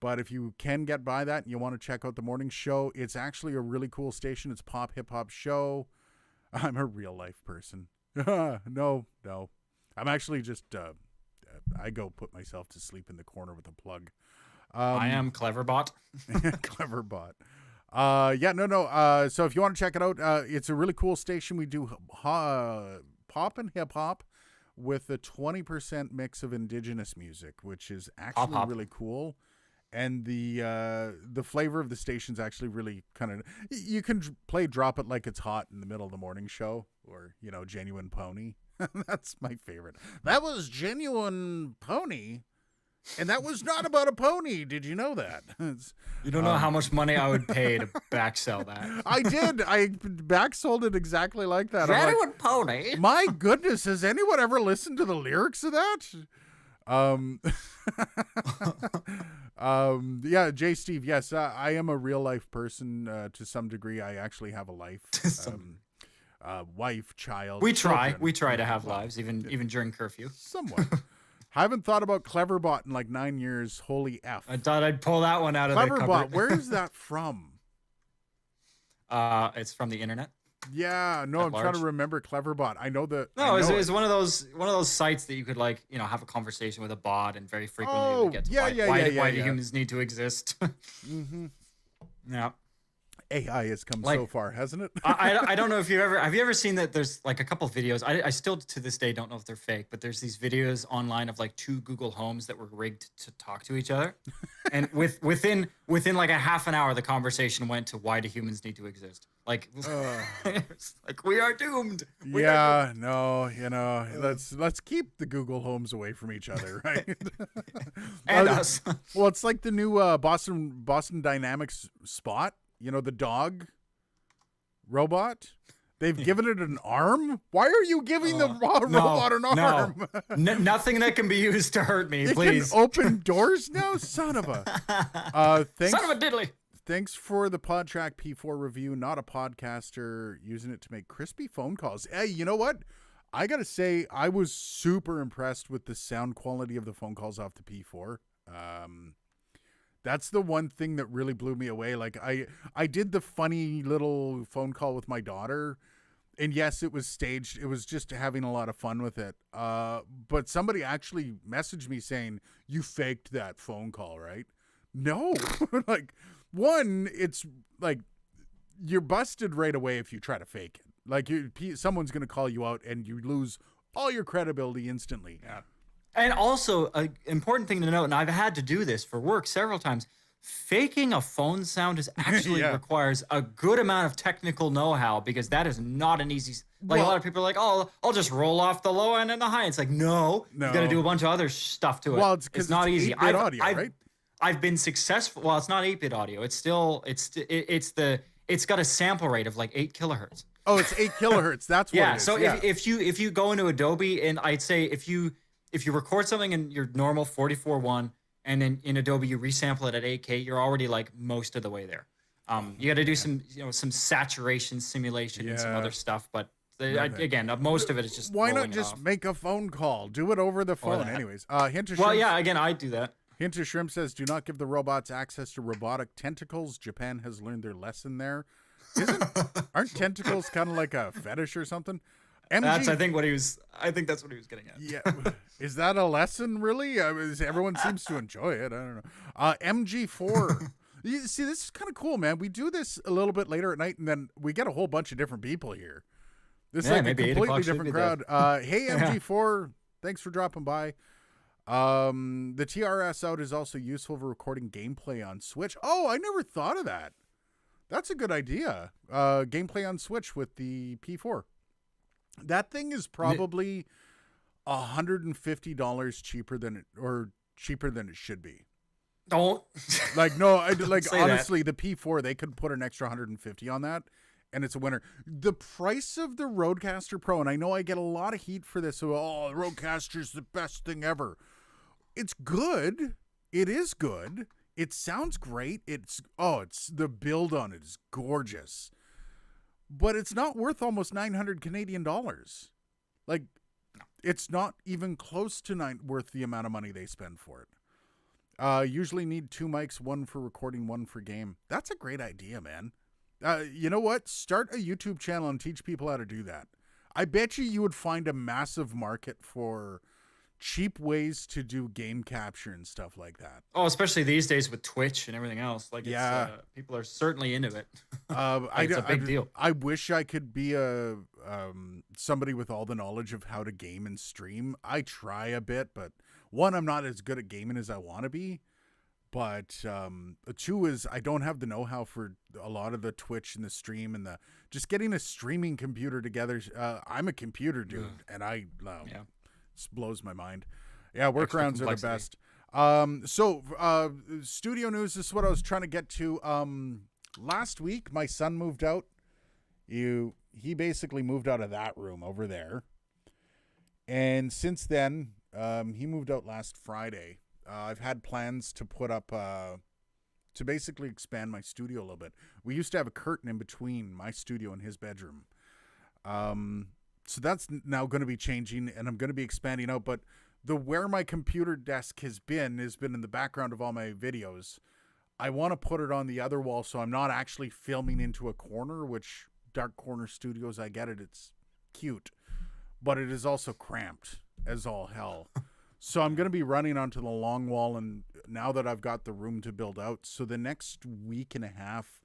but if you can get by that and you want to check out the morning show, it's actually a really cool station. It's pop hip-hop show. I'm a real-life person. No. I'm actually just... I go put myself to sleep in the corner with a plug. I am Cleverbot. Cleverbot. So if you want to check it out, it's a really cool station. We do pop and hip-hop with a 20% mix of indigenous music, which is actually really cool. and the flavor of the station's actually really kind of. You can play "Drop It Like It's Hot" in the middle of the morning show, or "Genuine Pony." That's my favorite. That was Genuine Pony, and that was not about a pony. Did you know that? You don't know how much money I would pay to backsell that. I did. I backsold it exactly like that. Genuine Pony. My goodness, has anyone ever listened to the lyrics of that? Yeah, Jay Steve. Yes, I am a real life person to some degree. I actually have a life, wife, child. We children. try to have lives even during curfew. Somewhat. Haven't thought about Cleverbot in like 9 years. Holy F. I thought I'd pull that one out of the Cleverbot. cupboard. Where is that from? It's from the internet. Yeah, no, I'm trying to remember Cleverbot. I know that. No, it's one of those sites that you could have a conversation with a bot, and very frequently it would get to why do humans need to exist? Mm-hmm. Yeah. AI has come so far, hasn't it? I don't know if have you ever seen that there's like a couple videos. I still to this day don't know if they're fake, but there's these videos online of like two Google Homes that were rigged to talk to each other. And within like a half an hour, the conversation went to why do humans need to exist? Like, it's like we are doomed. Let's keep the Google Homes away from each other, right? And us. Well, it's like the new Boston Dynamics Spot. The dog robot. They've given it an arm. Why are you giving the robot an arm? Nothing that can be used to hurt me, please. It can open doors now? Son of a diddly. Thanks for the PodTrack P4 review. Not a podcaster, using it to make crispy phone calls. Hey, you know what? I got to say, I was super impressed with the sound quality of the phone calls off the P4. That's the one thing that really blew me away. Like I did the funny little phone call with my daughter, and yes, it was staged. It was just having a lot of fun with it. But somebody actually messaged me saying, "You faked that phone call, right?" No, like one, it's like you're busted right away if you try to fake it. Like someone's gonna call you out, and you lose all your credibility instantly. Yeah. And also, an important thing to note, and I've had to do this for work several times, faking a phone sound actually requires a good amount of technical know-how, because that is not an easy... a lot of people are like, oh, I'll just roll off the low end and the high. It's like, no. You got to do a bunch of other stuff to it. Well, it's not easy. 8-bit audio, right? I've been successful. Well, it's not 8-bit audio. It's still... It's got a sample rate of like 8 kilohertz. Oh, it's 8 kilohertz. That's what it is. So if you go into Adobe, and I'd say if you record something in your normal 44.1 and then in Adobe you resample it at 8K, you're already like most of the way there. You got to do some saturation simulation and some other stuff, but again, most of it is just why not just make a phone call? Do it over the phone, anyways. Hint of again, I do that. Hint of Shrimp says, "Do not give the robots access to robotic tentacles. Japan has learned their lesson there." Aren't tentacles kind of like a fetish or something? I think that's what he was getting at. Yeah, is that a lesson really? Everyone seems to enjoy it. I don't know. MG4. You see, this is kind of cool, man. We do this a little bit later at night, and then we get a whole bunch of different people here. This is like a completely different crowd. Hey, MG4, thanks for dropping by. The TRS out is also useful for recording gameplay on Switch. Oh, I never thought of that. That's a good idea. Gameplay on Switch with the P4. That thing is probably $150 cheaper than it should be. Don't honestly, the P4, they could put an extra 150 on that, and it's a winner. The price of the Rodecaster Pro, and I know I get a lot of heat for this. So, the Rodecaster's the best thing ever. It's good. It is good. It sounds great. It's the build on it is gorgeous. But it's not worth almost 900 Canadian dollars. Like, it's not even close to worth the amount of money they spend for it. Usually need 2 mics, one for recording, one for game. That's a great idea, man. You know what? Start a YouTube channel and teach people how to do that. I bet you would find a massive market for cheap ways to do game capture and stuff like that. Oh, especially these days with Twitch and everything else. Like, people are certainly into it. It's a big deal. I wish I could be somebody with all the knowledge of how to game and stream. I try a bit, but one, I'm not as good at gaming as I want to be. But two is I don't have the know-how for a lot of the Twitch and the stream and the just getting a streaming computer together. I'm a computer dude, and this blows my mind. Yeah, workarounds are the best. So studio news, this is what I was trying to get to. Last week, my son moved out. He basically moved out of that room over there. And since then, he moved out last Friday. I've had plans to put up, to basically expand my studio a little bit. We used to have a curtain in between my studio and his bedroom. So that's now going to be changing, and I'm going to be expanding out. But where my computer desk has been in the background of all my videos. I want to put it on the other wall so I'm not actually filming into a corner, which Dark Corner Studios, I get it. It's cute, but it is also cramped as all hell. So I'm going to be running onto the long wall, and now that I've got the room to build out, so the next week and a half,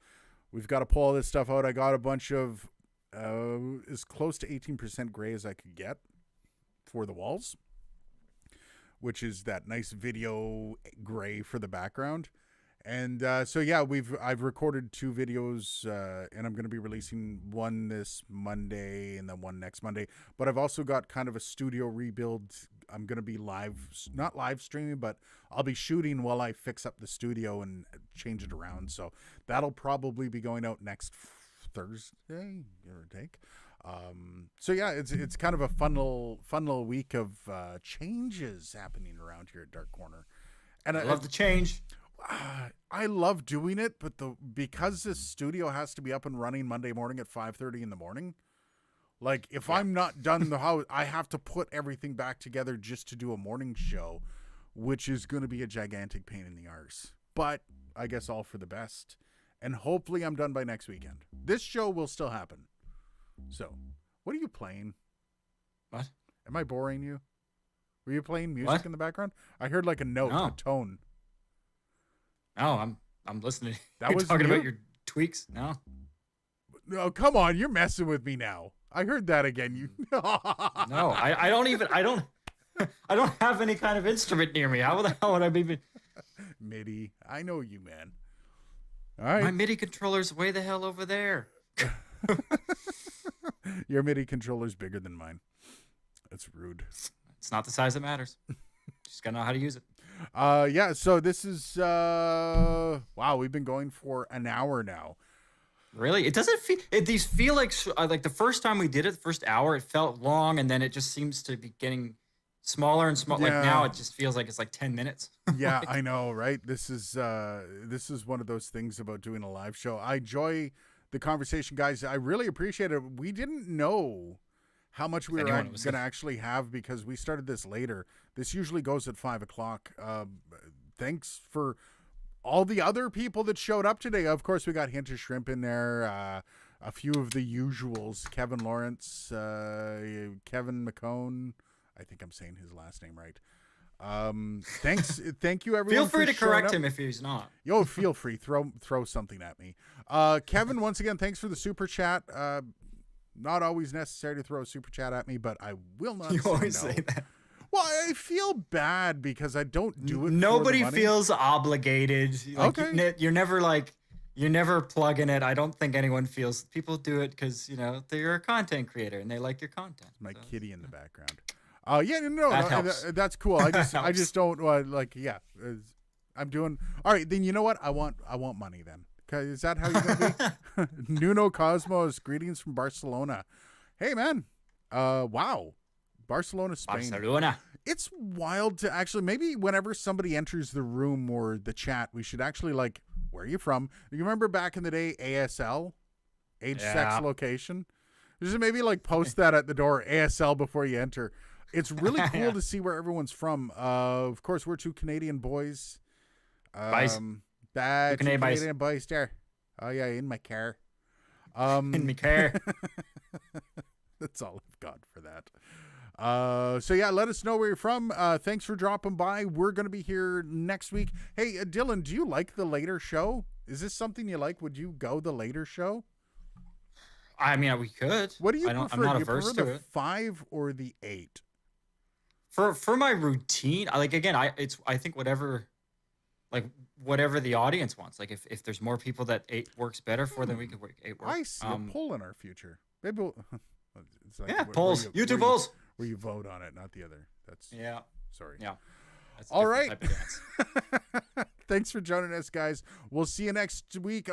we've got to pull all this stuff out. I got a bunch of as close to 18% gray as I could get for the walls, which is that nice video gray for the background. And so yeah, I've recorded 2 videos, and I'm going to be releasing one this Monday and then one next Monday. But I've also got kind of a studio rebuild. I'm going to be not live streaming, but I'll be shooting while I fix up the studio and change it around. So that'll probably be going out next Thursday, give or take. So yeah, it's kind of a fun little week of changes happening around here at Dark Corner. And I love the change. I love doing it, but because this studio has to be up and running Monday morning at 5:30 in the morning, like if I'm not done the house, I have to put everything back together just to do a morning show, which is going to be a gigantic pain in the arse. But I guess all for the best, and hopefully I'm done by next weekend. This show will still happen. So, what are you playing? What? Am I boring you? Were you playing music in the background? I heard like a note, a tone. No, I'm listening. That was talking about your tweaks. No, come on, you're messing with me now. I heard that again. You no, I don't have any kind of instrument near me. How the hell would I be? MIDI. I know you, man. All right, my MIDI controller's way the hell over there. Your MIDI controller's bigger than mine. That's rude. It's not the size that matters. Just gotta know how to use it. Yeah, so this is wow, we've been going for an hour now. Really? It doesn't feel these feel like the first time we did it, the first hour, it felt long, and then it just seems to be getting smaller and smaller. Yeah. Like now it just feels like it's like 10 minutes. Yeah, I know, right? This is one of those things about doing a live show. I enjoy the conversation, guys. I really appreciate it. We didn't know how much we were going to actually have because we started this later. This usually goes at 5:00. Thanks for all the other people that showed up today. Of course, we got Hint of Shrimp in there. A few of the usuals: Kevin Lawrence, Kevin McCone. I think I'm saying his last name right. Thanks, thank you everyone. Feel free to correct him if he's not. Yo, feel free. Throw something at me. Kevin, once again, thanks for the super chat. Not always necessary to throw a super chat at me, but I will not. You always say that. Well, I feel bad because I don't do it. Nobody for the money. Feels obligated. Like, okay. You're never plugging it. I don't think anyone feels. People do it because they're a content creator and they like your content. My kitty in the background. Yeah, no, that's cool. I just don't I'm doing all right. Then you know what? I want money then. Is that how you're gonna be? Nuno Cosmos, greetings from Barcelona. Hey man, wow, Barcelona, Spain. Barcelona. It's wild to actually maybe whenever somebody enters the room or the chat, we should actually where are you from? You remember back in the day, ASL, age, sex, location. Just maybe post that at the door, ASL before you enter. It's really cool to see where everyone's from. Of course, we're 2 Canadian boys. Bad Canadian boys there. Oh yeah, in my car. In my car. That's all I've got for that. So yeah, let us know where you're from. Thanks for dropping by. We're gonna be here next week. Hey, Dylan, do you like the later show? Is this something you like? Would you go the later show? I mean, we could. What do you prefer? I'm not do you averse prefer to the it. 5 or the 8? For my routine, I think whatever. like whatever the audience wants. Like if there's more people that 8 works better for, then we could work 8 work. I see a poll in our future. Maybe it's like polls, YouTube polls, where you vote on it, not the other. That's sorry. Yeah. That's all right. Type of dance. Thanks for joining us, guys. We'll see you next week.